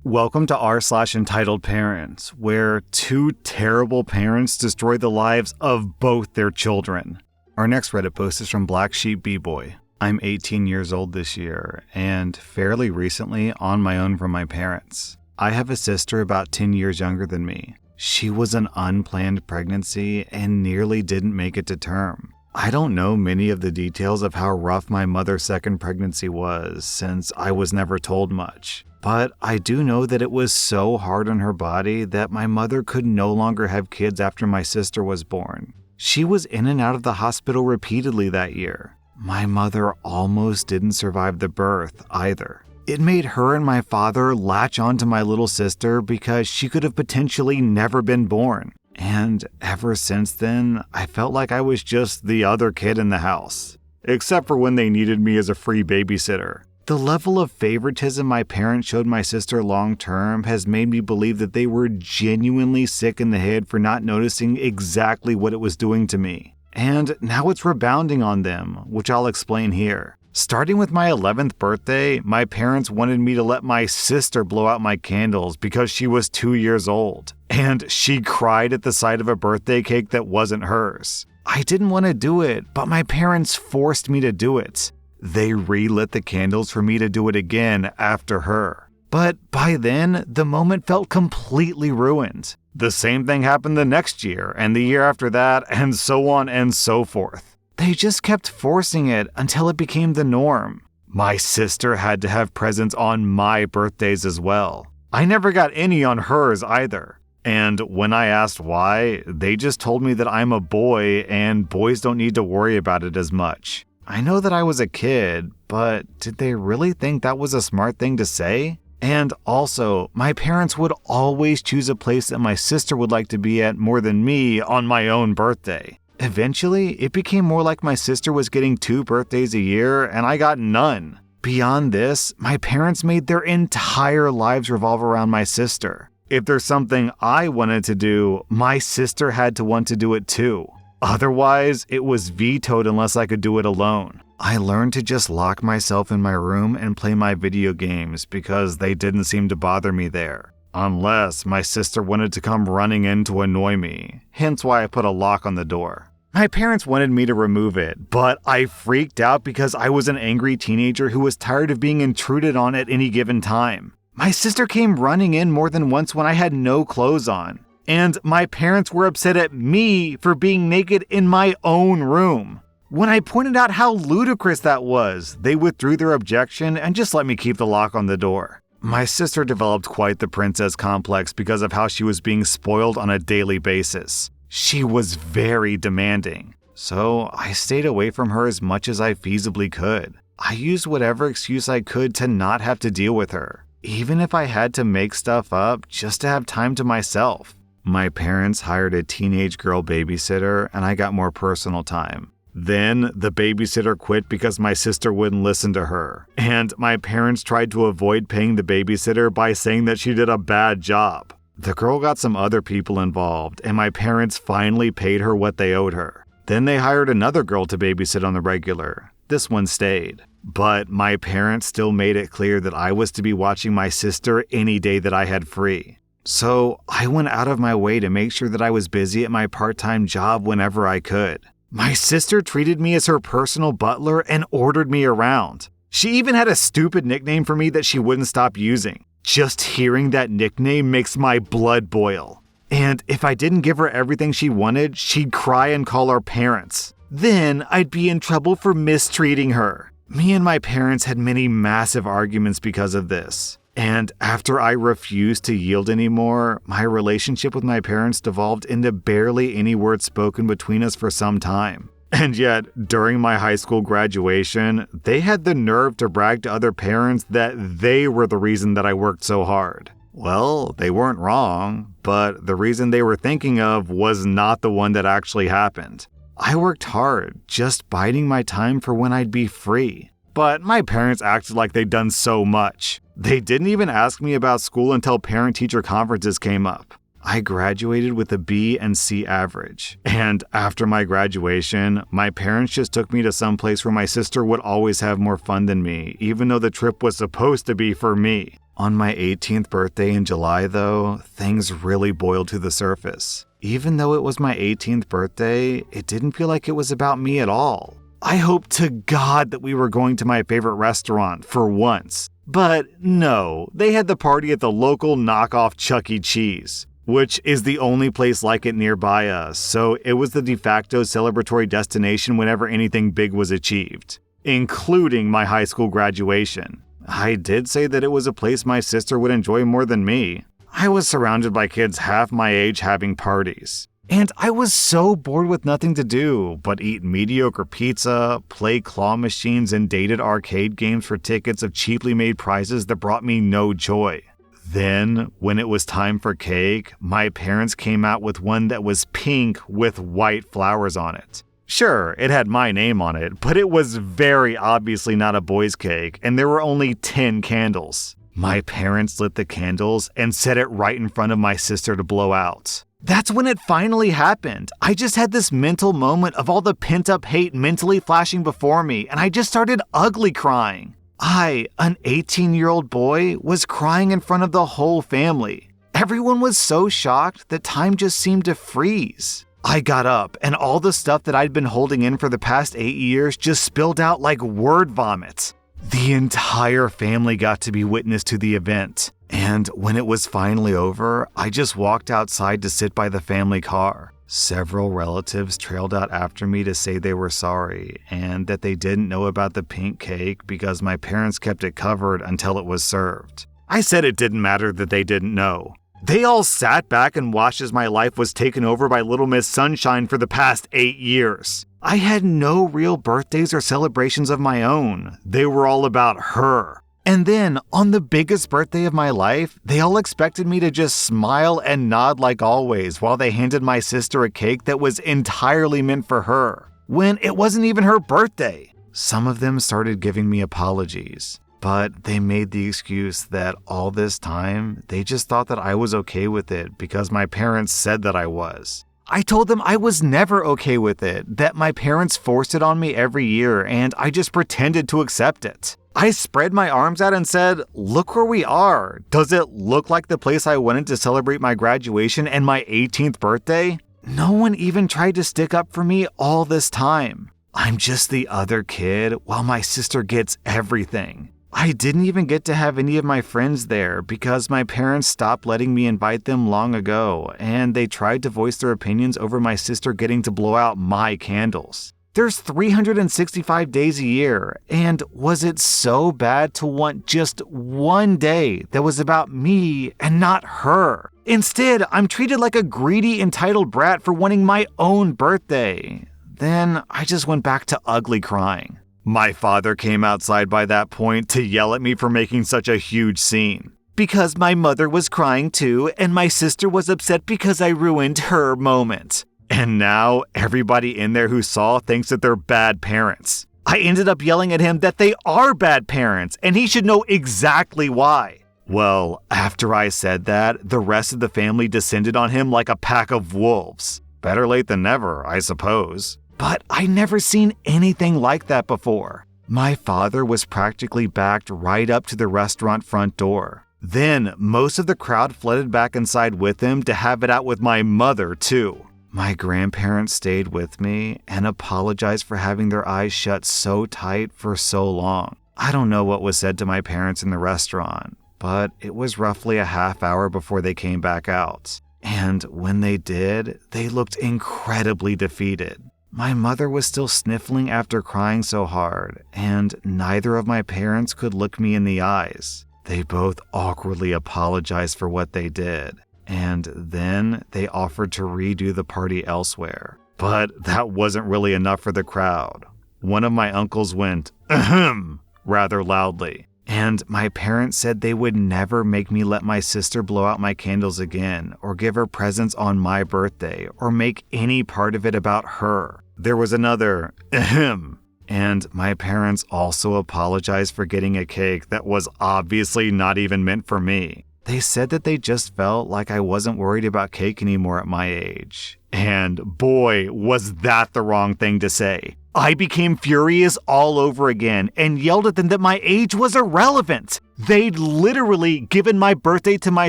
Welcome to r/Entitledparents, where two terrible parents destroy the lives of both their children. Our next Reddit post is from Black Sheep B-Boy. I'm 18 years old this year, and fairly recently on my own from my parents. I have a sister about 10 years younger than me. She was an unplanned pregnancy and nearly didn't make it to term. I don't know many of the details of how rough my mother's second pregnancy was, since I was never told much. But I do know that it was so hard on her body that my mother could no longer have kids after my sister was born. She was in and out of the hospital repeatedly that year. My mother almost didn't survive the birth either. It made her and my father latch onto my little sister because she could have potentially never been born. And ever since then, I felt like I was just the other kid in the house. Except for when they needed me as a free babysitter. The level of favoritism my parents showed my sister long term has made me believe that they were genuinely sick in the head for not noticing exactly what it was doing to me. And now it's rebounding on them, which I'll explain here. Starting with my 11th birthday, my parents wanted me to let my sister blow out my candles because she was 2 years old. And she cried at the sight of a birthday cake that wasn't hers. I didn't want to do it, but my parents forced me to do it. They relit the candles for me to do it again after her. But by then, the moment felt completely ruined. The same thing happened the next year, and the year after that, and so on and so forth. They just kept forcing it until it became the norm. My sister had to have presents on my birthdays as well. I never got any on hers either. And when I asked why, they just told me that I'm a boy and boys don't need to worry about it as much. I know that I was a kid, but did they really think that was a smart thing to say? And also, my parents would always choose a place that my sister would like to be at more than me on my own birthday. Eventually, it became more like my sister was getting 2 birthdays a year and I got none. Beyond this, my parents made their entire lives revolve around my sister. If there's something I wanted to do, my sister had to want to do it too. Otherwise, it was vetoed unless I could do it alone. I learned to just lock myself in my room and play my video games because they didn't seem to bother me there. Unless my sister wanted to come running in to annoy me, hence why I put a lock on the door. My parents wanted me to remove it, but I freaked out because I was an angry teenager who was tired of being intruded on at any given time. My sister came running in more than once when I had no clothes on. And my parents were upset at me for being naked in my own room. When I pointed out how ludicrous that was, they withdrew their objection and just let me keep the lock on the door. My sister developed quite the princess complex because of how she was being spoiled on a daily basis. She was very demanding. So I stayed away from her as much as I feasibly could. I used whatever excuse I could to not have to deal with her, even if I had to make stuff up just to have time to myself. My parents hired a teenage girl babysitter and I got more personal time. Then the babysitter quit because my sister wouldn't listen to her. And my parents tried to avoid paying the babysitter by saying that she did a bad job. The girl got some other people involved and my parents finally paid her what they owed her. Then they hired another girl to babysit on the regular. This one stayed. But my parents still made it clear that I was to be watching my sister any day that I had free. So I went out of my way to make sure that I was busy at my part-time job whenever I could. My sister treated me as her personal butler and ordered me around. She even had a stupid nickname for me that she wouldn't stop using. Just hearing that nickname makes my blood boil. And if I didn't give her everything she wanted, she'd cry and call our parents. Then I'd be in trouble for mistreating her. Me and my parents had many massive arguments because of this. And after I refused to yield anymore, my relationship with my parents devolved into barely any words spoken between us for some time. And yet, during my high school graduation, they had the nerve to brag to other parents that they were the reason that I worked so hard. Well, they weren't wrong, but the reason they were thinking of was not the one that actually happened. I worked hard, just biding my time for when I'd be free. But my parents acted like they'd done so much. They didn't even ask me about school until parent-teacher conferences came up. I graduated with a B and C average. And after my graduation, my parents just took me to some place where my sister would always have more fun than me, even though the trip was supposed to be for me. On my 18th birthday in July, though, things really boiled to the surface. Even though it was my 18th birthday, it didn't feel like it was about me at all. I hoped to God that we were going to my favorite restaurant for once. But no, they had the party at the local knockoff Chuck E. Cheese, which is the only place like it nearby us, so it was the de facto celebratory destination whenever anything big was achieved, including my high school graduation. I did say that it was a place my sister would enjoy more than me. I was surrounded by kids half my age having parties. And I was so bored with nothing to do but eat mediocre pizza, play claw machines, and dated arcade games for tickets of cheaply made prizes that brought me no joy. Then, when it was time for cake, my parents came out with one that was pink with white flowers on it. Sure, it had my name on it, but it was very obviously not a boy's cake, and there were only 10 candles. My parents lit the candles and set it right in front of my sister to blow out. That's when it finally happened. I just had this mental moment of all the pent-up hate mentally flashing before me, and I just started ugly crying. I, an 18-year-old boy, was crying in front of the whole family. Everyone was so shocked that time just seemed to freeze. I got up, and all the stuff that I'd been holding in for the past 8 years just spilled out like word vomit. The entire family got to be witness to the event. And when it was finally over, I just walked outside to sit by the family car. Several relatives trailed out after me to say they were sorry and that they didn't know about the pink cake because my parents kept it covered until it was served. I said it didn't matter that they didn't know. They all sat back and watched as my life was taken over by Little Miss Sunshine for the past 8 years. I had no real birthdays or celebrations of my own. They were all about her. And then, on the biggest birthday of my life, they all expected me to just smile and nod like always while they handed my sister a cake that was entirely meant for her, when it wasn't even her birthday. Some of them started giving me apologies, but they made the excuse that all this time, they just thought that I was okay with it because my parents said that I was. I told them I was never okay with it, that my parents forced it on me every year and I just pretended to accept it. I spread my arms out and said, look where we are. Does it look like the place I wanted to celebrate my graduation and my 18th birthday? No one even tried to stick up for me all this time. I'm just the other kid while my sister gets everything. I didn't even get to have any of my friends there because my parents stopped letting me invite them long ago, and they tried to voice their opinions over my sister getting to blow out my candles. There's 365 days a year, and was it so bad to want just one day that was about me and not her? Instead, I'm treated like a greedy, entitled brat for wanting my own birthday. Then I just went back to ugly crying. My father came outside by that point to yell at me for making such a huge scene. Because my mother was crying too, and my sister was upset because I ruined her moment. And now, everybody in there who saw thinks that they're bad parents. I ended up yelling at him that they are bad parents, and he should know exactly why. Well, after I said that, the rest of the family descended on him like a pack of wolves. Better late than never, I suppose. But I never seen anything like that before. My father was practically backed right up to the restaurant front door. Then, most of the crowd flooded back inside with him to have it out with my mother, too. My grandparents stayed with me and apologized for having their eyes shut so tight for so long. I don't know what was said to my parents in the restaurant, but it was roughly a half hour before they came back out. And when they did, they looked incredibly defeated. My mother was still sniffling after crying so hard, and neither of my parents could look me in the eyes. They both awkwardly apologized for what they did. And then they offered to redo the party elsewhere. But that wasn't really enough for the crowd. One of my uncles went, ahem, rather loudly. And my parents said they would never make me let my sister blow out my candles again, or give her presents on my birthday, or make any part of it about her. There was another, ahem. And my parents also apologized for getting a cake that was obviously not even meant for me. They said that they just felt like I wasn't worried about cake anymore at my age. And boy, was that the wrong thing to say. I became furious all over again and yelled at them that my age was irrelevant. They'd literally given my birthday to my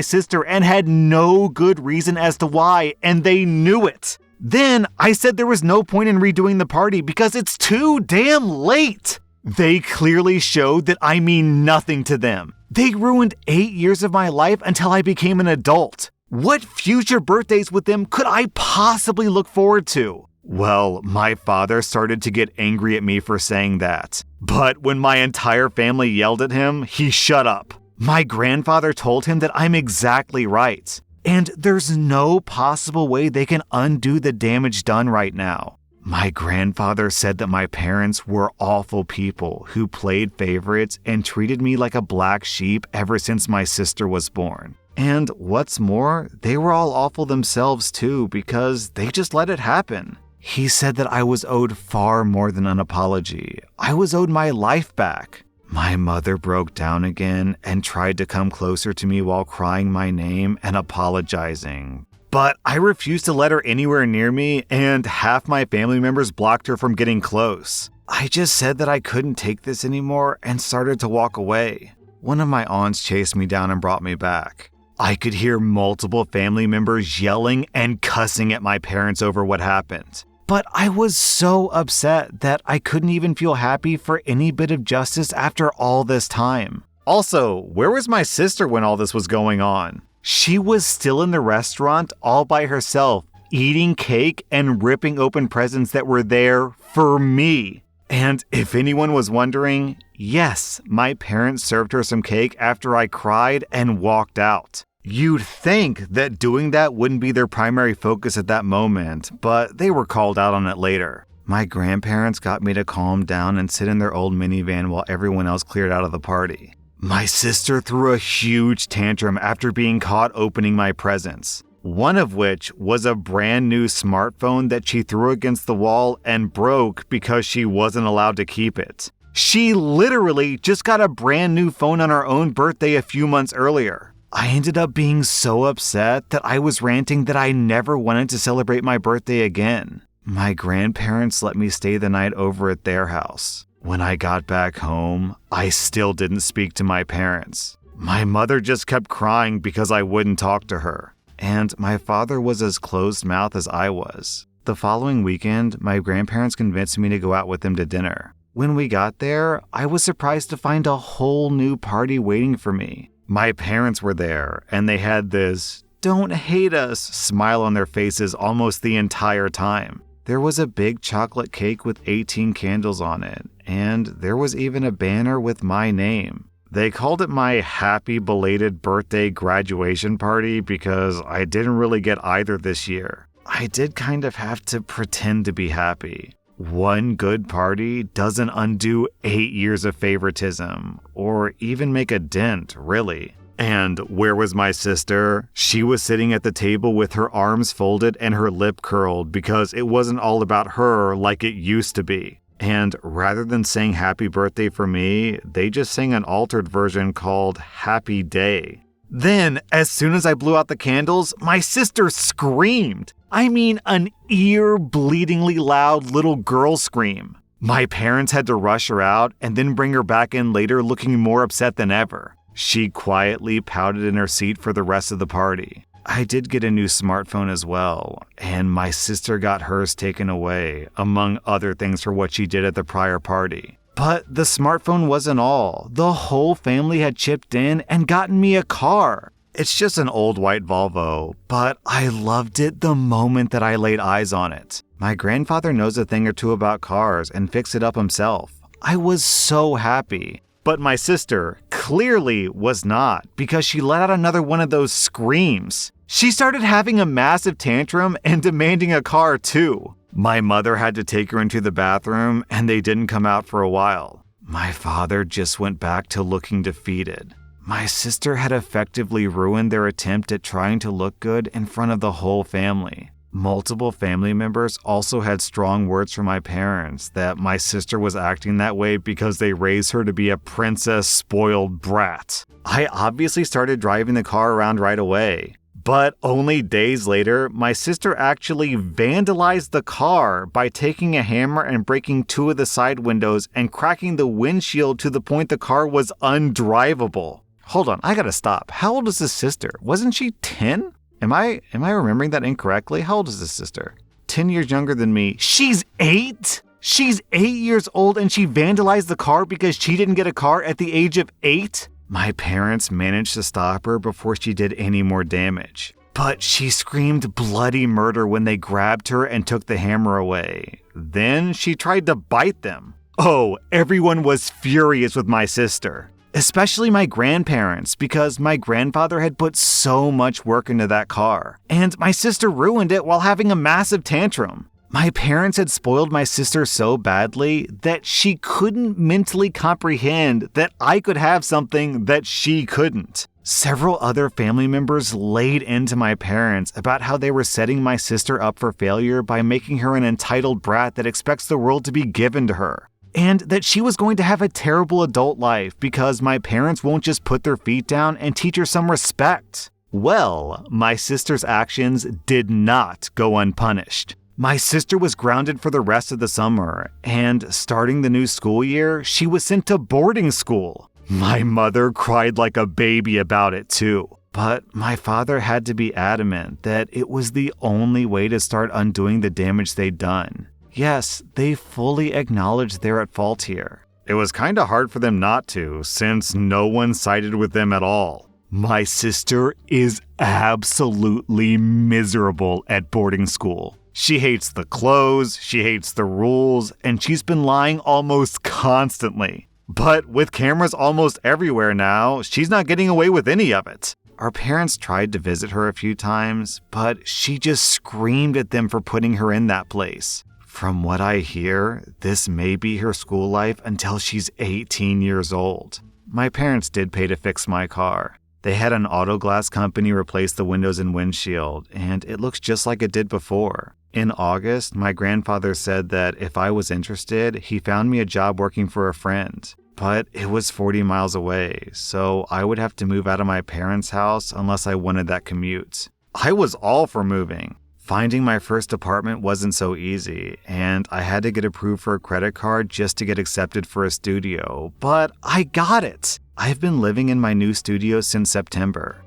sister and had no good reason as to why, and they knew it. Then I said there was no point in redoing the party because it's too damn late. They clearly showed that I mean nothing to them. They ruined 8 years of my life until I became an adult. What future birthdays with them could I possibly look forward to? Well, my father started to get angry at me for saying that. But when my entire family yelled at him, he shut up. My grandfather told him that I'm exactly right. And there's no possible way they can undo the damage done right now. My grandfather said that my parents were awful people who played favorites and treated me like a black sheep ever since my sister was born. And what's more, they were all awful themselves too because they just let it happen. He said that I was owed far more than an apology. I was owed my life back. My mother broke down again and tried to come closer to me while crying my name and apologizing. But I refused to let her anywhere near me, and half my family members blocked her from getting close. I just said that I couldn't take this anymore and started to walk away. One of my aunts chased me down and brought me back. I could hear multiple family members yelling and cussing at my parents over what happened. But I was so upset that I couldn't even feel happy for any bit of justice after all this time. Also, where was my sister when all this was going on? She was still in the restaurant all by herself, eating cake and ripping open presents that were there for me. And if anyone was wondering, yes, my parents served her some cake after I cried and walked out. You'd think that doing that wouldn't be their primary focus at that moment, but they were called out on it later. My grandparents got me to calm down and sit in their old minivan while everyone else cleared out of the party. My sister threw a huge tantrum after being caught opening my presents, one of which was a brand new smartphone that she threw against the wall and broke because she wasn't allowed to keep it. She literally just got a brand new phone on her own birthday a few months earlier. I ended up being so upset that I was ranting that I never wanted to celebrate my birthday again. My grandparents let me stay the night over at their house. When I got back home, I still didn't speak to my parents. My mother just kept crying because I wouldn't talk to her. And my father was as closed-mouthed as I was. The following weekend, my grandparents convinced me to go out with them to dinner. When we got there, I was surprised to find a whole new party waiting for me. My parents were there, and they had this "don't hate us" smile on their faces almost the entire time. There was a big chocolate cake with 18 candles on it, and there was even a banner with my name. They called it my happy belated birthday graduation party because I didn't really get either this year. I did kind of have to pretend to be happy. One good party doesn't undo 8 years of favoritism, or even make a dent, really. And where was my sister? She was sitting at the table with her arms folded and her lip curled because it wasn't all about her like it used to be. And rather than saying happy birthday for me, they just sang an altered version called Happy Day. Then, as soon as I blew out the candles, my sister screamed. I mean, an ear-bleedingly loud little girl scream. My parents had to rush her out and then bring her back in later looking more upset than ever. She quietly pouted in her seat for the rest of the party. I did get a new smartphone as well, and my sister got hers taken away, among other things for what she did at the prior party. But the smartphone wasn't all. The whole family had chipped in and gotten me a car. It's just an old white Volvo, but I loved it the moment that I laid eyes on it. My grandfather knows a thing or two about cars and fixed it up himself. I was so happy. But my sister clearly was not, because she let out another one of those screams. She started having a massive tantrum and demanding a car too. My mother had to take her into the bathroom and they didn't come out for a while. My father just went back to looking defeated. My sister had effectively ruined their attempt at trying to look good in front of the whole family. Multiple family members also had strong words from my parents that my sister was acting that way because they raised her to be a princess spoiled brat. I obviously started driving the car around right away, But only days later, my sister actually vandalized the car by taking a hammer and breaking 2 of the side windows and cracking the windshield to the point the car was undrivable. Hold on, I gotta stop. How old is this sister? Wasn't she 10? Am I remembering that incorrectly? How old is this sister? 10 years younger than me. She's 8? She's 8 years old and she vandalized the car because she didn't get a car at the age of 8? My parents managed to stop her before she did any more damage. But she screamed bloody murder when they grabbed her and took the hammer away. Then she tried to bite them. Oh, everyone was furious with my sister. Especially my grandparents, because my grandfather had put so much work into that car. And my sister ruined it while having a massive tantrum. My parents had spoiled my sister so badly that she couldn't mentally comprehend that I could have something that she couldn't. Several other family members laid into my parents about how they were setting my sister up for failure by making her an entitled brat that expects the world to be given to her. And that she was going to have a terrible adult life because my parents won't just put their feet down and teach her some respect. Well, my sister's actions did not go unpunished. My sister was grounded for the rest of the summer, and starting the new school year, she was sent to boarding school. My mother cried like a baby about it too. But my father had to be adamant that it was the only way to start undoing the damage they'd done. Yes, they fully acknowledged they're at fault here. It was kinda hard for them not to, since no one sided with them at all. My sister is absolutely miserable at boarding school. She hates the clothes, she hates the rules, and she's been lying almost constantly. But with cameras almost everywhere now, she's not getting away with any of it. Our parents tried to visit her a few times, but she just screamed at them for putting her in that place. From what I hear, this may be her school life until she's 18 years old. My parents did pay to fix my car. They had an auto glass company replace the windows and windshield, and it looks just like it did before. In August, my grandfather said that if I was interested, he found me a job working for a friend. But it was 40 miles away, so I would have to move out of my parents' house unless I wanted that commute. I was all for moving. Finding my first apartment wasn't so easy, and I had to get approved for a credit card just to get accepted for a studio, but I got it! I've been living in my new studio since September.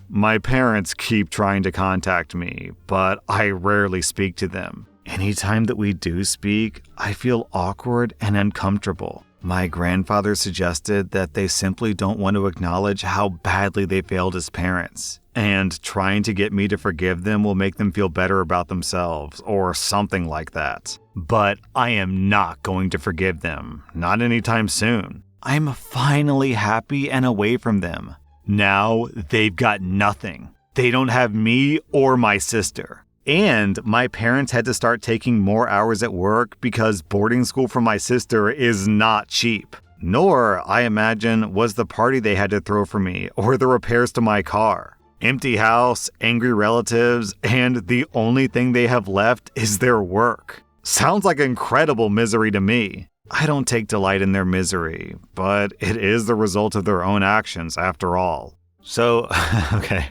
My parents keep trying to contact me, but I rarely speak to them. Anytime that we do speak, I feel awkward and uncomfortable. My grandfather suggested that they simply don't want to acknowledge how badly they failed as parents, and trying to get me to forgive them will make them feel better about themselves, or something like that. But I am not going to forgive them, not anytime soon. I'm finally happy and away from them. Now they've got nothing. They don't have me or my sister. And my parents had to start taking more hours at work because boarding school for my sister is not cheap. Nor, I imagine, was the party they had to throw for me or the repairs to my car. Empty house, angry relatives, and the only thing they have left is their work. Sounds like incredible misery to me. I don't take delight in their misery, but it is the result of their own actions after all. So, okay,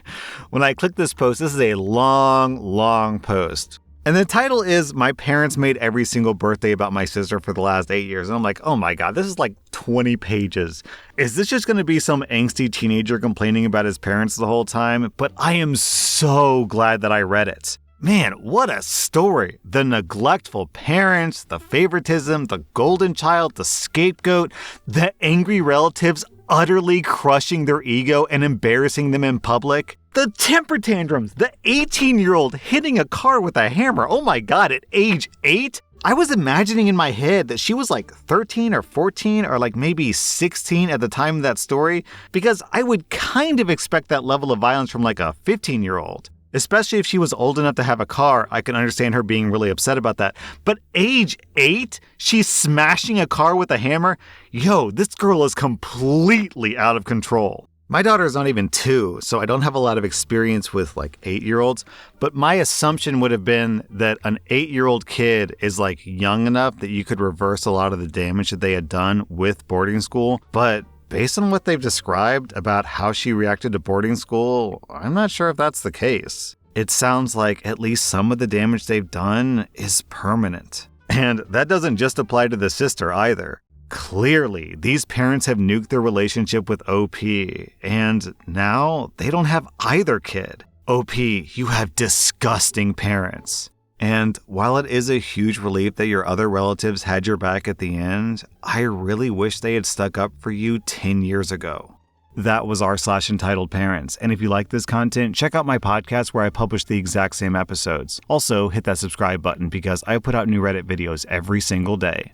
when I click this post, this is a long post. And the title is, My Parents Made Every Single Birthday About My Sister for the Last 8 Years. And I'm like, oh my God, this is like 20 pages. Is this just going to be some angsty teenager complaining about his parents the whole time? But I am so glad that I read it. Man, what a story. The neglectful parents, the favoritism, the golden child, the scapegoat, the angry relatives utterly crushing their ego and embarrassing them in public. The temper tantrums, the 18-year-old hitting a car with a hammer. Oh my God, at age 8? I was imagining in my head that she was like 13 or 14 or like maybe 16 at the time of that story, because I would kind of expect that level of violence from like a 15-year-old. Especially if she was old enough to have a car, I can understand her being really upset about that. But age 8, she's smashing a car with a hammer? Yo, this girl is completely out of control. My daughter is not even 2, so I don't have a lot of experience with like 8-year-olds, but my assumption would have been that an 8-year-old kid is like young enough that you could reverse a lot of the damage that they had done with boarding school, but based on what they've described about how she reacted to boarding school, I'm not sure if that's the case. It sounds like at least some of the damage they've done is permanent. And that doesn't just apply to the sister either. Clearly, these parents have nuked their relationship with OP, and now they don't have either kid. OP, you have disgusting parents. And while it is a huge relief that your other relatives had your back at the end, I really wish they had stuck up for you 10 years ago. That was r/Entitledparents, and if you like this content, check out my podcast where I publish the exact same episodes. Also, hit that subscribe button because I put out new Reddit videos every single day.